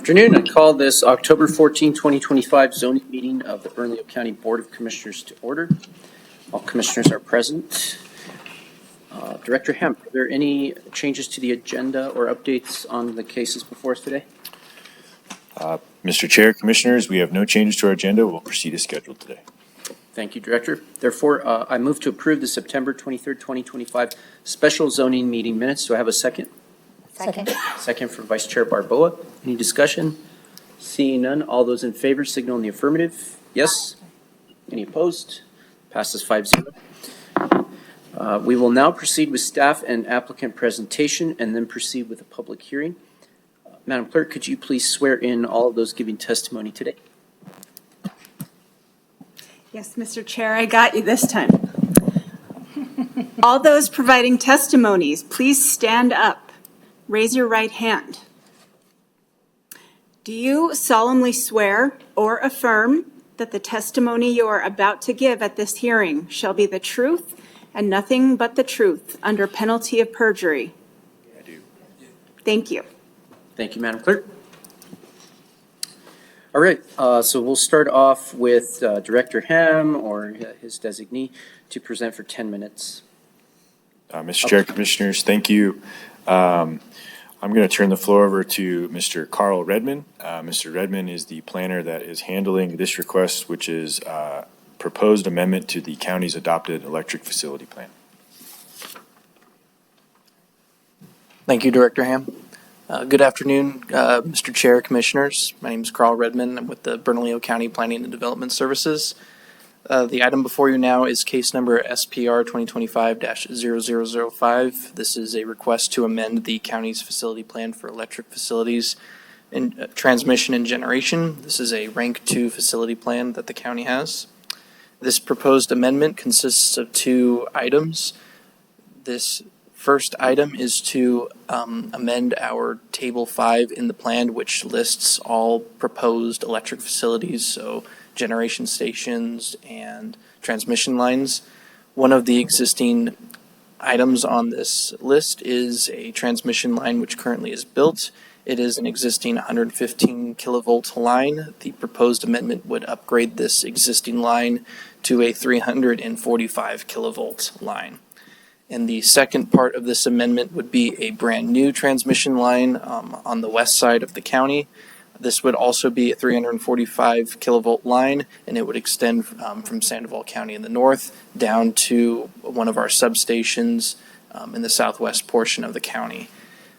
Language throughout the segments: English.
Afternoon. I call this October 14, 2025 zoning meeting of the Bernalillo County Board of Commissioners to order. All commissioners are present. Director Hemp, are there any changes to the agenda or updates on the cases before us today? Mr. Chair, Commissioners, we have no changes to our agenda. We'll proceed as scheduled today. Thank you, Director. Therefore, I move to approve the September 23rd, 2025 special zoning meeting minutes. Do I have a second? Second. Second from Vice Chair Barboa. Any discussion? Seeing none, all those in favor signal in the affirmative. Yes? Any opposed? Passes 5-0. We will now proceed with staff and applicant presentation and then proceed with a public hearing. Madam Clerk, could you please swear in all of those giving testimony today? Yes, Mr. Chair, I got you this time. All those providing testimonies, please stand up. Raise your right hand. Do you solemnly swear or affirm that the testimony you are about to give at this hearing shall be the truth and nothing but the truth under penalty of perjury? I do. Thank you. Thank you, Madam Clerk. All right, so we'll start off with Director Ham or his designee to present for 10 minutes. Mr. Chair, Commissioners, thank you. I'm going to turn the floor over to Mr. Carl Redman. Mr. Redman is the planner that is handling this request, which is proposed amendment to the county's adopted electric facility plan. Thank you, Director Ham. Good afternoon, Mr. Chair, Commissioners. My name is Carl Redman. I'm with the Bernalillo County Planning and Development Services. The item before you now is case number SPR 2025-0005. This is a request to amend the county's facility plan for electric facilities and transmission and generation. This is a rank 2 facility plan that the county has. This proposed amendment consists of 2 items. This first item is to amend our Table 5 in the plan, which lists all proposed electric facilities, so generation stations and transmission lines. One of the existing items on this list is a transmission line which currently is built. It is an existing 115 kilovolt line. The proposed amendment would upgrade this existing line to a 345 kilovolt line. And the second part of this amendment would be a brand new transmission line on the west side of the county. This would also be a 345 kilovolt line, and it would extend from Sandoval County in the north down to one of our substations in the southwest portion of the county.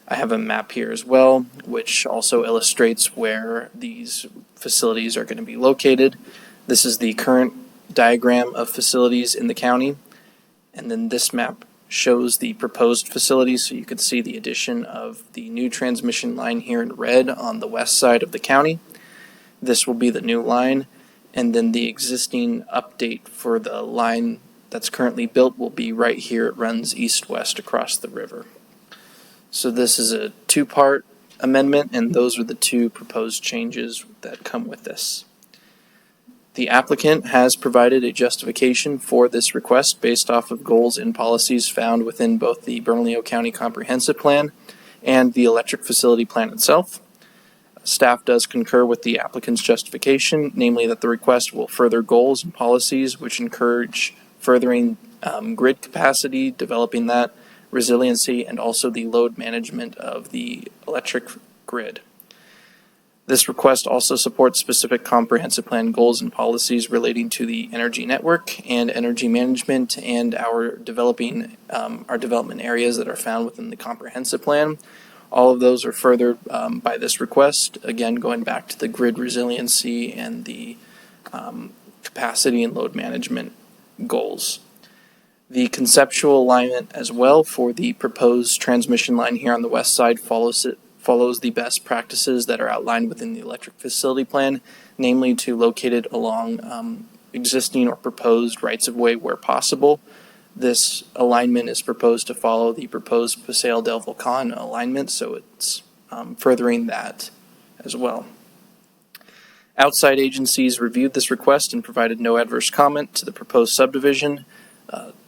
I have a map here as well, which also illustrates where these facilities are going to be located. This is the current diagram of facilities in the county, and then this map shows the proposed facilities, so you can see the addition of the new transmission line here in red on the west side of the county. This will be the new line, and then the existing update for the line that's currently built will be right here. It runs east-west across the river. So this is a 2-part amendment, and those are the 2 proposed changes that come with this. The applicant has provided a justification for this request based off of goals and policies found within both the Bernalillo County Comprehensive Plan and the electric facility plan itself. Staff does concur with the applicant's justification, namely that the request will further goals and policies which encourage furthering grid capacity, developing that, resiliency, and also the load management of the electric grid. This request also supports specific comprehensive plan goals and policies relating to the energy network and energy management and our development areas that are found within the comprehensive plan. All of those are furthered by this request, again going back to the grid resiliency and the capacity and load management goals. The conceptual alignment as well for the proposed transmission line here on the west side follows the best practices that are outlined within the electric facility plan, namely to locate it along existing or proposed rights-of-way where possible. This alignment is proposed to follow the proposed Paseo del Volcan alignment, so it's furthering that as well. Outside agencies reviewed this request and provided no adverse comment to the proposed subdivision.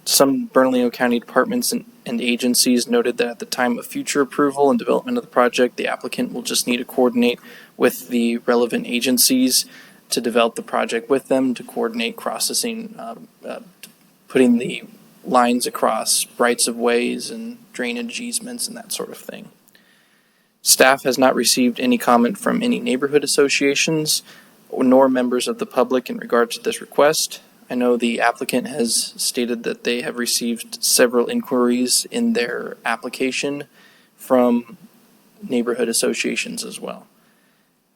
Some Bernalillo County departments and agencies noted that at the time of future approval and development of the project, the applicant will just need to coordinate with the relevant agencies to develop the project with them, to coordinate putting the lines across rights of ways and drainage easements and that sort of thing. Staff has not received any comment from any neighborhood associations nor members of the public in regard to this request. I know the applicant has stated that they have received several inquiries in their application from neighborhood associations as well.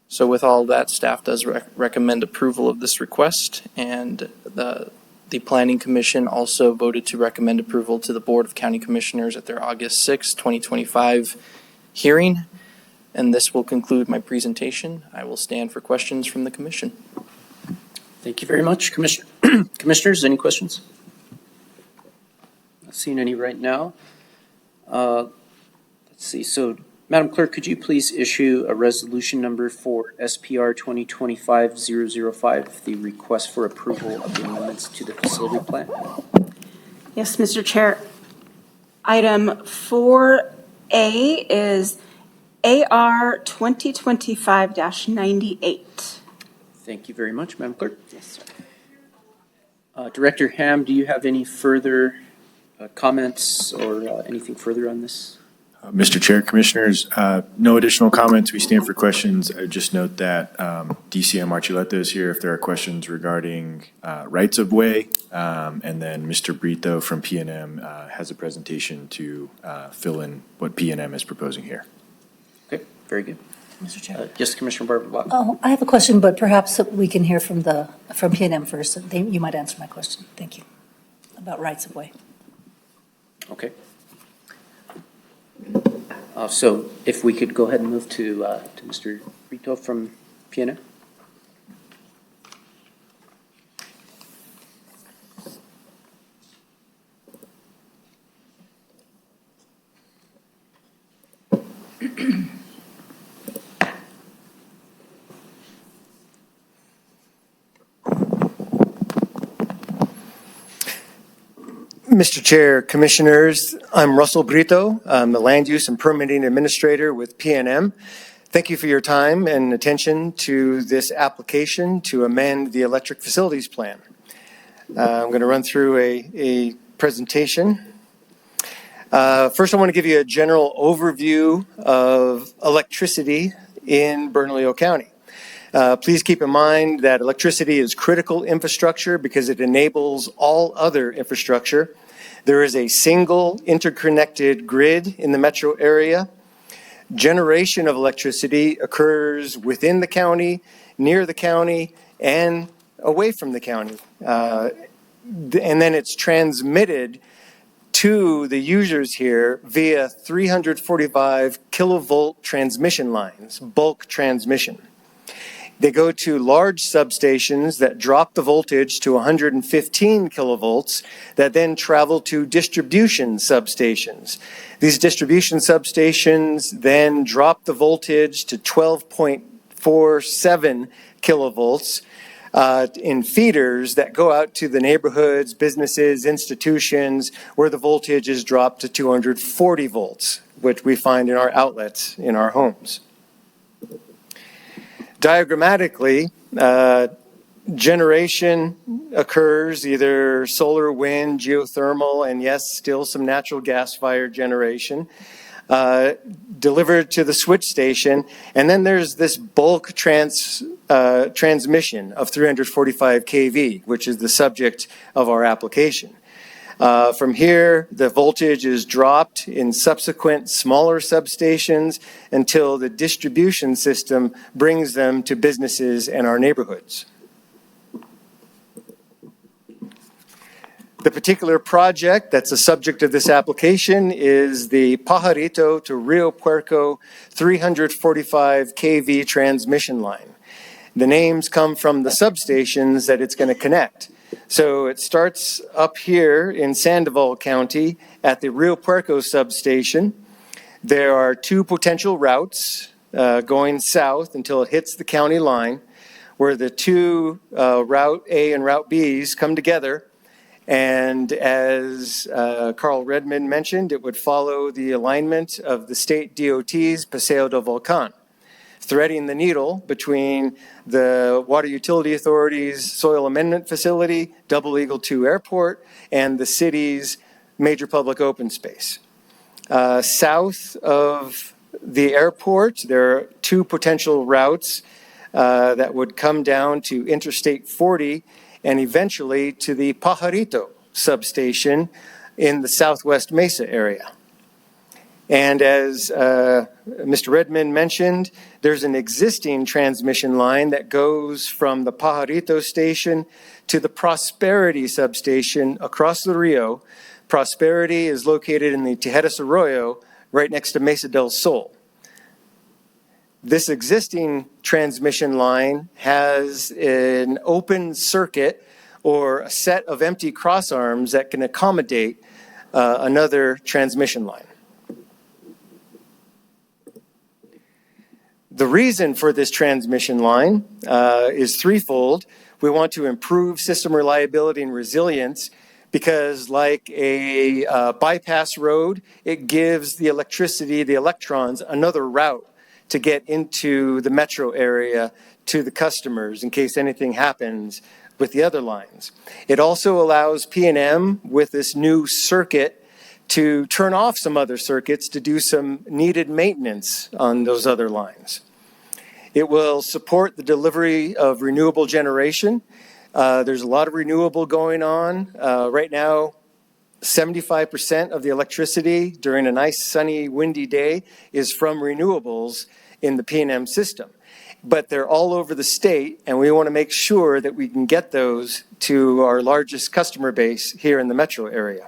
So with all that, staff does recommend approval of this request, and the Planning Commission also voted to recommend approval to the Board of County Commissioners at their August 6, 2025 hearing. And this will conclude my presentation. I will stand for questions from the commission. Thank you very much, Commissioner. Commissioners, any questions? Not seeing any right now. Let's see. So, Madam Clerk, could you please issue a resolution number for SPR 2025-005, the request for approval of the amendments to the facility plan? Yes, Mr. Chair. Item 4A is AR 2025-98. Thank you very much, Madam Clerk. Yes, sir. Director Ham, do you have any further comments or anything further on this? Mr. Chair, Commissioners, no additional comments. We stand for questions. I just note that DCM Archuleta is here if there are questions regarding rights of way. And then Mr. Brito from PNM has a presentation to fill in what PNM is proposing here. Okay, very good. Mr. Chair. Yes, Commissioner Barbara. Oh, I have a question, but perhaps we can hear from PNM first. You might answer my question. Thank you. About rights of way. Okay. So if we could go ahead and move to Mr. Brito from PNM. Mr. Chair, Commissioners, I'm Russell Brito. I'm the Land Use and Permitting Administrator with PNM. Thank you for your time and attention to this application to amend the Electric Facilities Plan. I'm going to run through a presentation. First, I want to give you a general overview of electricity in Bernalillo County. Please keep in mind that electricity is critical infrastructure because it enables all other infrastructure. There is a single interconnected grid in the metro area. Generation of electricity occurs within the county, near the county, and away from the county. And then it's transmitted to the users here via 345 kilovolt transmission lines, bulk transmission. They go to large substations that drop the voltage to 115 kilovolts that then travel to distribution substations. These distribution substations then drop the voltage to 12.47 kilovolts in feeders that go out to the neighborhoods, businesses, institutions, where the voltage is dropped to 240 volts, which we find in our outlets in our homes. Diagrammatically, generation occurs either solar, wind, geothermal, and yes, still some natural gas-fired generation, delivered to the switch station. And then there's this bulk transmission of 345 kV, which is the subject of our application. From here, the voltage is dropped in subsequent smaller substations until the distribution system brings them to businesses and our neighborhoods. The particular project that's the subject of this application is the Pajarito to Rio Puerco 345 kV transmission line. The names come from the substations that it's going to connect. So it starts up here in Sandoval County at the Rio Puerco substation. There are two potential routes going south until it hits the county line, where the two Route A and Route B's come together. And as Carl Redmond mentioned, it would follow the alignment of the state DOT's Paseo del Volcan. threading the needle between the Water Utility Authority's soil amendment facility, Double Eagle 2 Airport, and the city's major public open space. South of the airport, there are two potential routes that would come down to Interstate 40 and eventually to the Pajarito substation in the Southwest Mesa area. And as Mr. Redmond mentioned, there's an existing transmission line that goes from the Pajarito station to the Prosperity substation across the Rio. Prosperity is located in the Tijeras Arroyo, right next to Mesa del Sol. This existing transmission line has an open circuit or a set of empty crossarms that can accommodate another transmission line. The reason for this transmission line is threefold. We want to improve system reliability and resilience because, like a bypass road, it gives the electricity, the electrons, another route to get into the metro area to the customers in case anything happens with the other lines. It also allows P&M with this new circuit to turn off some other circuits to do some needed maintenance on those other lines. It will support the delivery of renewable generation. There's a lot of renewable going on. Right now, 75% of the electricity during a nice sunny windy day is from renewables in the P&M system. But they're all over the state, and we want to make sure that we can get those to our largest customer base here in the metro area.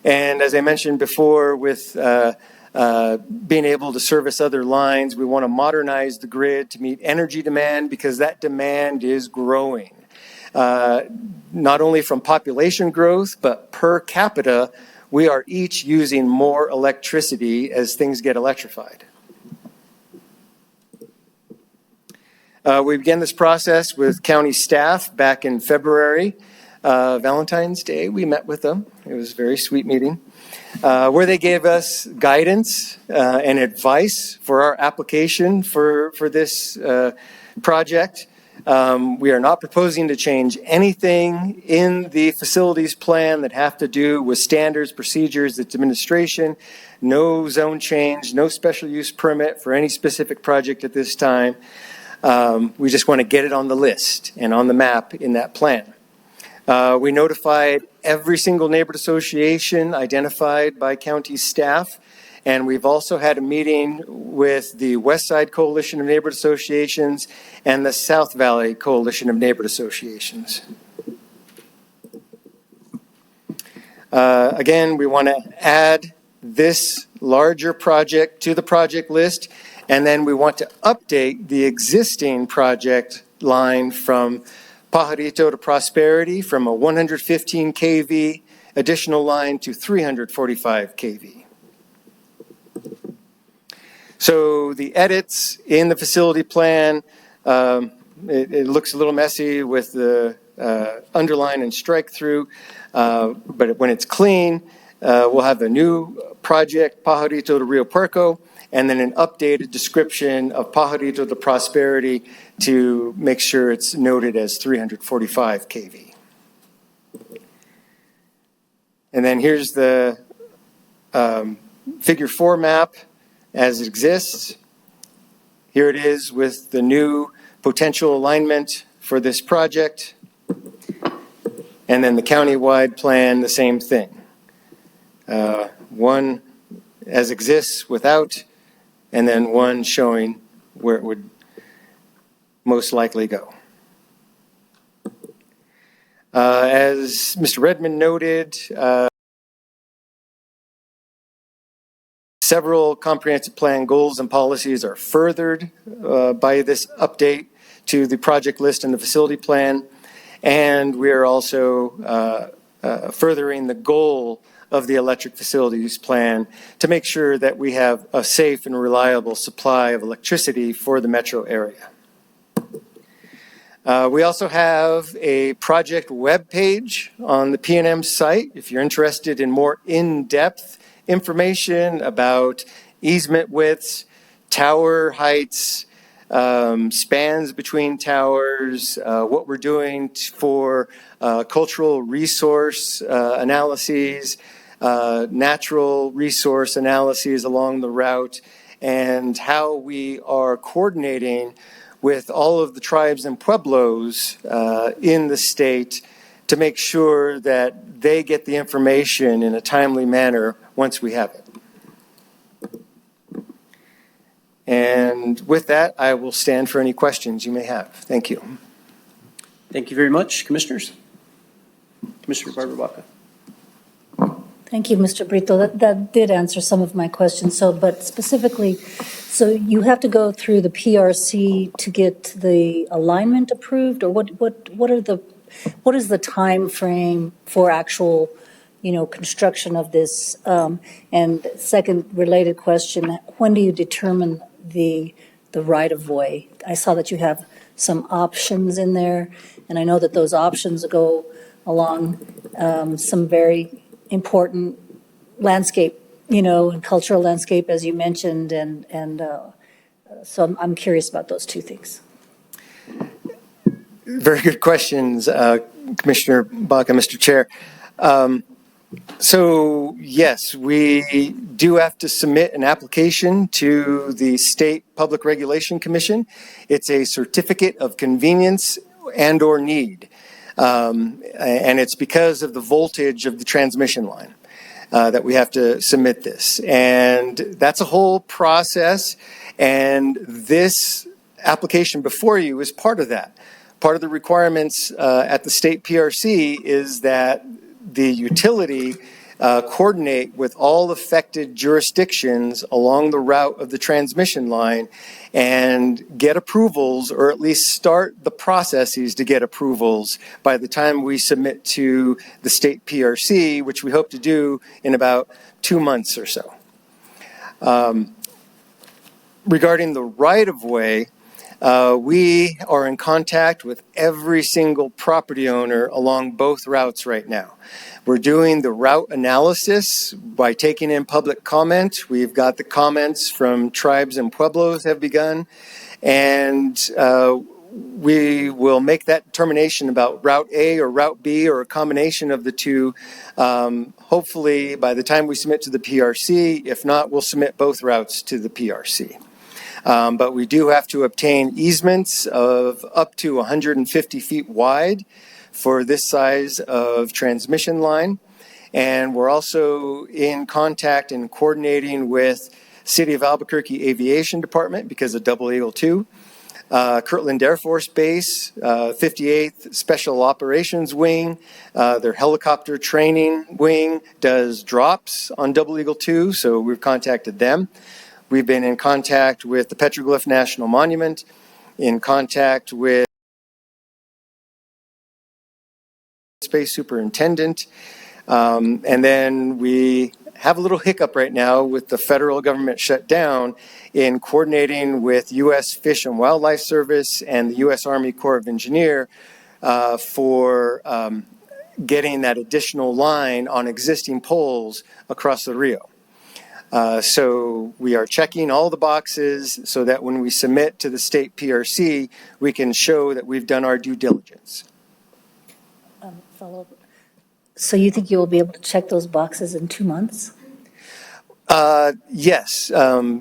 And as I mentioned before, with being able to service other lines, we want to modernize the grid to meet energy demand because that demand is growing. Not only from population growth, but per capita, we are each using more electricity as things get electrified. We began this process with county staff back in February. Valentine's Day, we met with them. It was a very sweet meeting, where they gave us guidance and advice for our application for this project. We are not proposing to change anything in the facilities plan that have to do with standards, procedures, its administration, no zone change, no special use permit for any specific project at this time. We just want to get it on the list and on the map in that plan. We notified every single neighborhood association identified by county staff, and we've also had a meeting with the West Side Coalition of Neighborhood Associations and the South Valley Coalition of Neighborhood Associations. Again, we want to add this larger project to the project list, and then we want to update the existing project line from Pajarito to Prosperity from a 115 kV additional line to 345 kV. So the edits in the facility plan, it looks a little messy with the underline and strike through, but when it's clean, we'll have a new project, Pajarito to Rio Puerco, and then an updated description of Pajarito to Prosperity to make sure it's noted as 345 kV. And then here's the figure 4 map as it exists. Here it is with the new potential alignment for this project. And then the county-wide plan, the same thing. One as exists without, and then one showing where it would most likely go. As Mr. Redmond noted, several comprehensive plan goals and policies are furthered by this update to the project list and the facility plan. And we are also furthering the goal of the electric facilities plan to make sure that we have a safe and reliable supply of electricity for the metro area. We also have a project webpage on the P&M site. If you're interested in more in-depth information about easement widths, tower heights, spans between towers, what we're doing for cultural resource analyses, natural resource analyses along the route, and how we are coordinating with all of the tribes and pueblos in the state to make sure that they get the information in a timely manner once we have it. And with that, I will stand for any questions you may have. Thank you. Thank you very much, Commissioners. Commissioner Barbara Baca. Thank you, Mr. Brito. That did answer some of my questions. So, but specifically, so you have to go through the PRC to get the alignment approved, or what is the time frame for actual, construction of this? And second related question, when do you determine the right of way? I saw that you have some options in there, and I know that those options go along some very important landscape, and cultural landscape, as you mentioned, and so I'm curious about those two things. Very good questions, Commissioner Baca, Mr. Chair. So yes, we do have to submit an application to the State Public Regulation Commission. It's a certificate of convenience and or need. And it's because of the voltage of the transmission line that we have to submit this. And that's a whole process. And this application before you is part of that. Part of the requirements at the state PRC is that the utility coordinate with all affected jurisdictions along the route of the transmission line and get approvals, or at least start the processes to get approvals by the time we submit to the state PRC, which we hope to do in about 2 months or so. Regarding the right-of-way, we are in contact with every single property owner along both routes right now. We're doing the route analysis by taking in public comment. We've got the comments from tribes and pueblos have begun, and we will make that determination about Route A or Route B or a combination of the two, hopefully by the time we submit to the PRC. If not, we'll submit both routes to the PRC. But we do have to obtain easements of up to 150 feet wide for this size of transmission line. And we're also in contact and coordinating with City of Albuquerque Aviation Department because of Double Eagle 2, Kirtland Air Force Base, 58th Special Operations Wing, their helicopter training wing does drops on Double Eagle 2, so we've contacted them. We've been in contact with the Petroglyph National Monument, in contact with Space Superintendent, and then we have a little hiccup right now with the federal government shutdown in coordinating with U.S. Fish and Wildlife Service and the U.S. Army Corps of Engineers for getting that additional line on existing poles across the Rio. So we are checking all the boxes so that when we submit to the state PRC, we can show that we've done our due diligence. Follow-up. So you think you will be able to check those boxes in 2 months? Yes,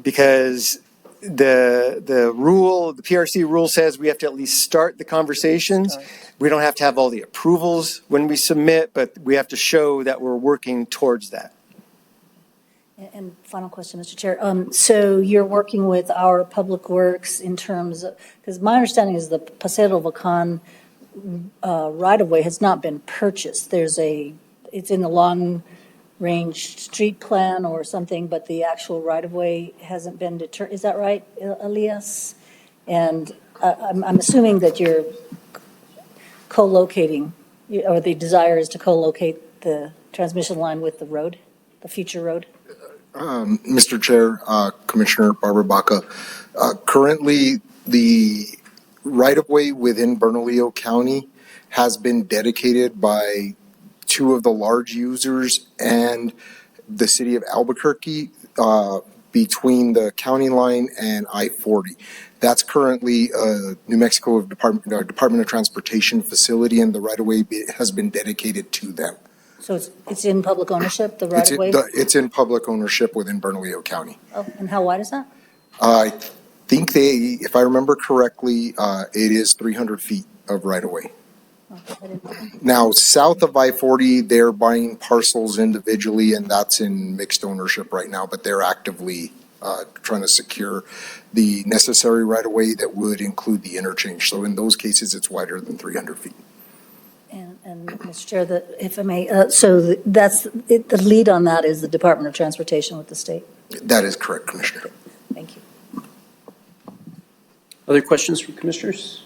because the rule, the PRC rule says we have to at least start the conversations. We don't have to have all the approvals when we submit, but we have to show that we're working towards that. And final question, Mr. Chair. So you're working with our Public Works in terms of, because my understanding is the Paseo Volcan right-of-way has not been purchased. It's in the long-range street plan or something, but the actual right-of-way hasn't been determined. Is that right, Elias? And I'm assuming that you're co-locating, or the desire is to co-locate the transmission line with the road, the future road? Mr. Chair, Commissioner Barbara Baca, currently the right-of-way within Bernalillo County has been dedicated by 2 of the large users and the city of Albuquerque. between the county line and I-40. That's currently a New Mexico Department of Transportation facility, and the right-of-way has been dedicated to them. So it's in public ownership, the right-of-way? It's in public ownership within Bernalillo County. Oh, and how wide is that? I think if I remember correctly, it is 300 feet of right-of-way. Oh, I didn't know. Now, south of I-40, they're buying parcels individually, and that's in mixed ownership right now, but they're actively trying to secure the necessary right-of-way that would include the interchange. So in those cases, it's wider than 300 feet. And Mr. Chair, if I may, that's, the lead on that is the Department of Transportation with the state. That is correct, Commissioner. Thank you. Other questions from commissioners?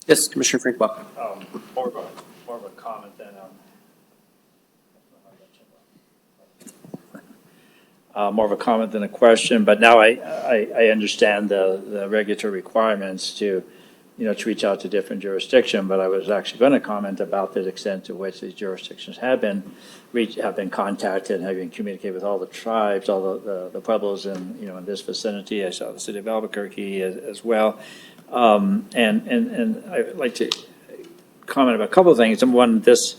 Yes, Commissioner Frank Baca. More of a comment than more of a comment than a question. But now I understand the regulatory requirements to, to reach out to different jurisdictions. But I was actually going to comment about the extent to which these jurisdictions have been contacted, have been communicated with all the tribes, all the pueblos in this vicinity. I saw the city of Albuquerque as well. And I'd like to comment about a couple of things. And one, this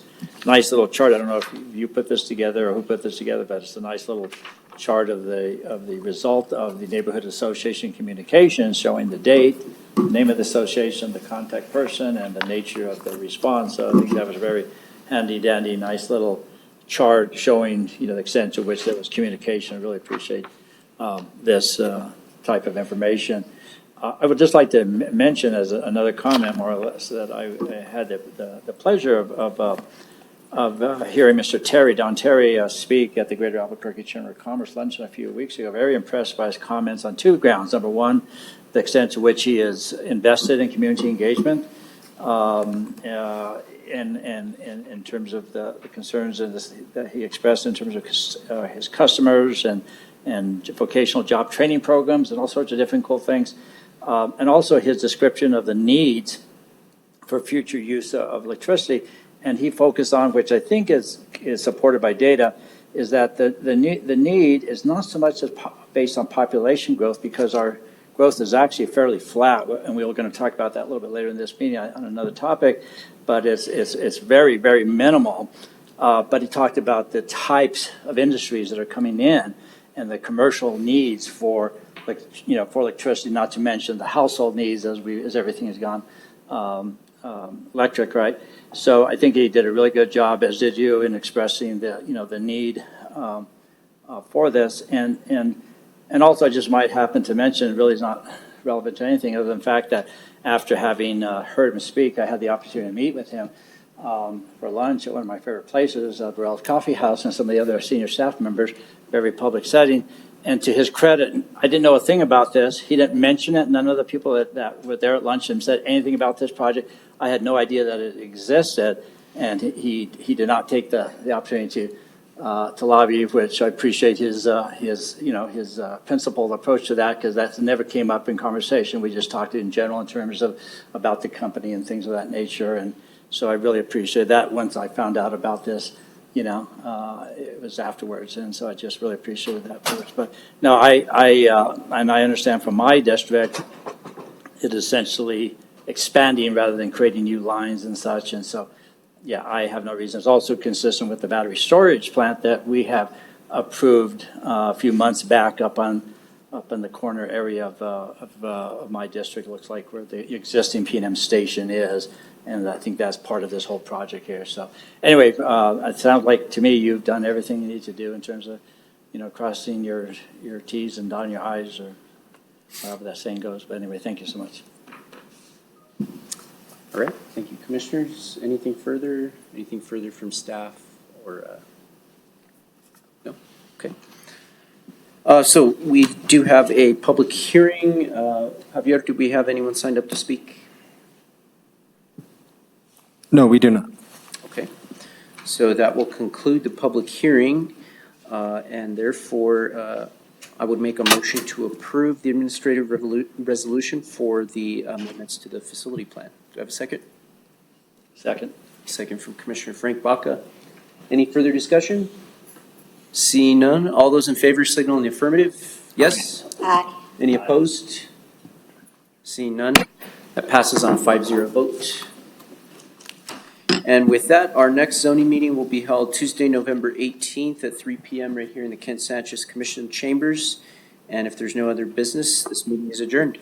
nice little chart, I don't know if you put this together or who put this together, but it's a nice little chart of the result of the Neighborhood Association communications showing the date, the name of the association, the contact person, and the nature of the response. So I think that was a very handy dandy, nice little chart showing, the extent to which there was communication. I really appreciate this type of information. I would just like to mention as another comment, more or less, that I had the pleasure of hearing Mr. Don Terry, speak at the Greater Albuquerque Chamber of Commerce luncheon a few weeks ago. Very impressed by his comments on two grounds. Number one, the extent to which he is invested in community engagement, in terms of the concerns that he expressed in terms of his customers and vocational job training programs and all sorts of different cool things. And also his description of the needs for future use of electricity. And he focused on, which I think is supported by data, is that the need is not so much based on population growth, because our growth is actually fairly flat. And we were going to talk about that a little bit later in this meeting on another topic, but it's very, very minimal. But he talked about the types of industries that are coming in and the commercial needs for electricity, not to mention the household needs as everything has gone electric, right? So I think he did a really good job, as did you, in expressing the need for this. And also I just might happen to mention, it really is not relevant to anything other than the fact that after having heard him speak, I had the opportunity to meet with him for lunch at one of my favorite places, Burrell's Coffee House, and some of the other senior staff members, very public setting. And to his credit, I didn't know a thing about this. He didn't mention it. None of the people that were there at lunch and said anything about this project. I had no idea that it existed, and he did not take the opportunity to lobby, which I appreciate his principled approach to that, because that never came up in conversation. We just talked in general in terms of about the company and things of that nature, and so I really appreciate that. Once I found out about this, it was afterwards, and so I just really appreciated that first. But no, and I understand from my district, it is essentially expanding rather than creating new lines and such, and so, yeah, I have no reason. It's also consistent with the battery storage plant that we have approved a few months back up in the corner area of my district. It looks like where the existing P&M station is. And I think that's part of this whole project here. So anyway, it sounds like to me you've done everything you need to do in terms of, crossing your T's and dotting your I's, or however that saying goes. But anyway, thank you so much. All right, thank you, commissioners. Anything further? Anything further from staff or? No? Okay. So we do have a public hearing. Javier, do we have anyone signed up to speak? No, we do not. Okay, so that will conclude the public hearing, and therefore I would make a motion to approve the administrative resolution for the amendments to the facility plan. Do I have a second? Second. Second from Commissioner Frank Baca. Any further discussion? Seeing none, all those in favor signal in the affirmative. Yes? Aye. Any opposed? Seeing none, that passes on a 5-0 vote. And with that, our next zoning meeting will be held Tuesday, November 18th at 3 p.m. right here in the Ken Sanchez Commission Chambers. And if there's no other business, this meeting is adjourned.